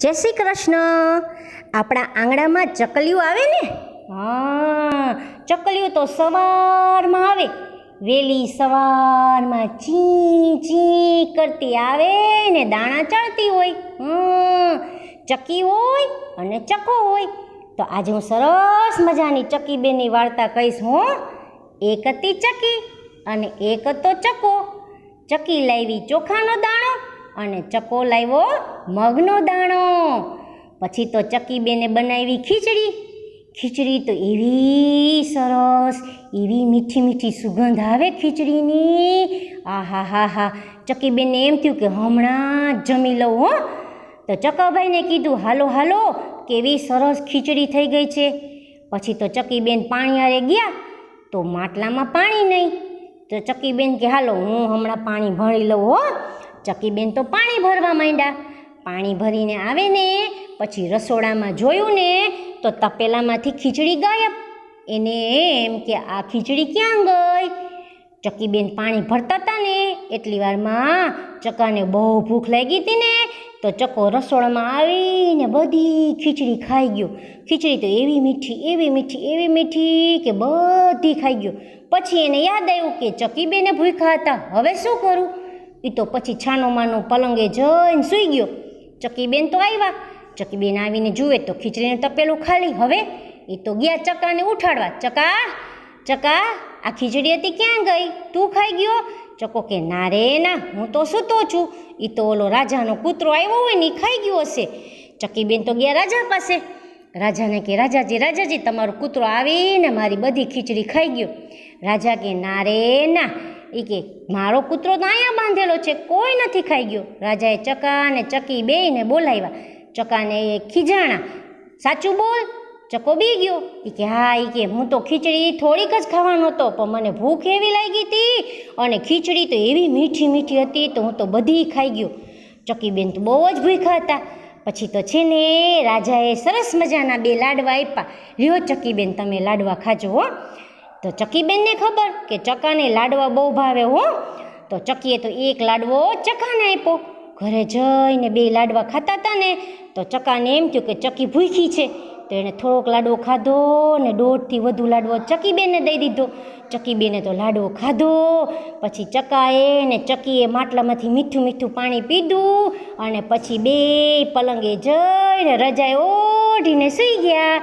જય શ્રી કૃષ્ણ. આપણા આંગણામાં ચકલીઓ આવે ને? હા, ચકલીઓ તો સવારમાં આવે, વહેલી સવારમાં ચી ચી કરતી આવે ને દાણા ચણતી હોય. ચકી હોય અને ચકો હોય. તો આજે હું સરસ મજાની ચકીબેનની વાર્તા કહીશ. એક હતી ચકી અને એક હતો ચકો. ચકી લાવી ચોખાનો દાણો અને ચકો લાવ્યો મગનો દાણો. પછી તો ચકીબેને બનાવી ખીચડી. ખીચડી તો એવી સરસ, એવી મીઠી મીઠી સુગંધ આવે ખીચડીની. આહા હા હા. ચકીબેનને એમ થયું કે હમણાં જ જમી લઉં. તો ચકાભાઈને કીધું, હાલો હાલો, કેવી સરસ ખીચડી થઈ ગઈ છે. પછી તો ચકીબેન પાણી આરે ગયા તો માટલામાં પાણી નહીં. તો ચકીબેન કે હાલો હું હમણાં પાણી ભરી લઉં. ચકીબેન તો પાણી ભરવા માંડ્યા. પાણી ભરીને આવે ને પછી રસોડામાં જોયું ને તો તપેલામાંથી ખીચડી ગાયબ. એને એમ કે આ ખીચડી ક્યાં ગઈ? ચકીબેન પાણી ભરતા હતા ને એટલી વારમાં ચકાને બહુ ભૂખ લાગી હતી ને તો ચકો રસોડામાં આવીને બધી ખીચડી ખાઈ ગયો. ખીચડી તો એવી મીઠી, એવી મીઠી, એવી મીઠી કે બધી ખાઈ ગયો. પછી એને યાદ આવ્યું કે ચકીબેને ભૂખ્યા હતા, હવે શું કરું? એ તો પછી છાનો માનો પલંગે જઈને સૂઈ ગયો. ચકીબેન તો આવ્યા. ચકીબેન આવીને જુએ તો ખીચડીનું તપેલું ખાલી. હવે એ તો ગયા ચકાને ઉઠાડવા. ચકા, ચકા, આ ખીચડી હતી ક્યાં ગઈ? તું ખાઈ ગયો? ચકો કે ના રે ના, હું તો સૂતો છું. એ તો ઓલો રાજાનો કૂતરો આવ્યો હોય ને એ ખાઈ ગયો હશે. ચકીબેન તો ગયા રાજા પાસે. રાજાને કે રાજાજી, રાજાજી, તમારો કૂતરો આવીને મારી બધી ખીચડી ખાઈ ગયો. રાજા કે ના રે ના, એ કે મારો કૂતરો તો અહીંયા બાંધેલો છે, કોઈ નથી ખાઈ ગયો. રાજાએ ચકા અને ચકી બેયને બોલાવ્યા. ચકાને એ ખીજાણા, સાચું બોલ. ચકો બી ગયો. એ કે હા, એ કે હું તો ખીચડી થોડીક જ ખાવાનો હતો પણ મને ભૂખ એવી લાગી હતી અને ખીચડી તો એવી મીઠી મીઠી હતી તો હું તો બધી ખાઈ ગયો. ચકીબેન તો બહુ જ ભૂખ્યા હતા. પછી તો છે ને રાજાએ સરસ મજાના 2 લાડવા આપ્યા. લ્યો ચકીબેન, તમે લાડવા ખાજો. તો ચકીબેનને ખબર કે ચકાને લાડવા બહુ ભાવે. તો ચકીએ તો 1 લાડવો ચકાને આપ્યો. ઘરે જઈને 2 લાડવા ખાતા હતા ને તો ચકાને એમ થયું કે ચકી ભૂખી છે. તો એણે થોડોક લાડવો ખાધો ને 1.5થી વધુ લાડવો ચકીબેનને દઈ દીધો. ચકીબેને તો લાડવો ખાધો. પછી ચકાએ ને ચકીએ માટલામાંથી મીઠું મીઠું પાણી પીધું અને પછી 2 પલંગે જઈને રજાઈ ઓઢીને સૂઈ ગયા.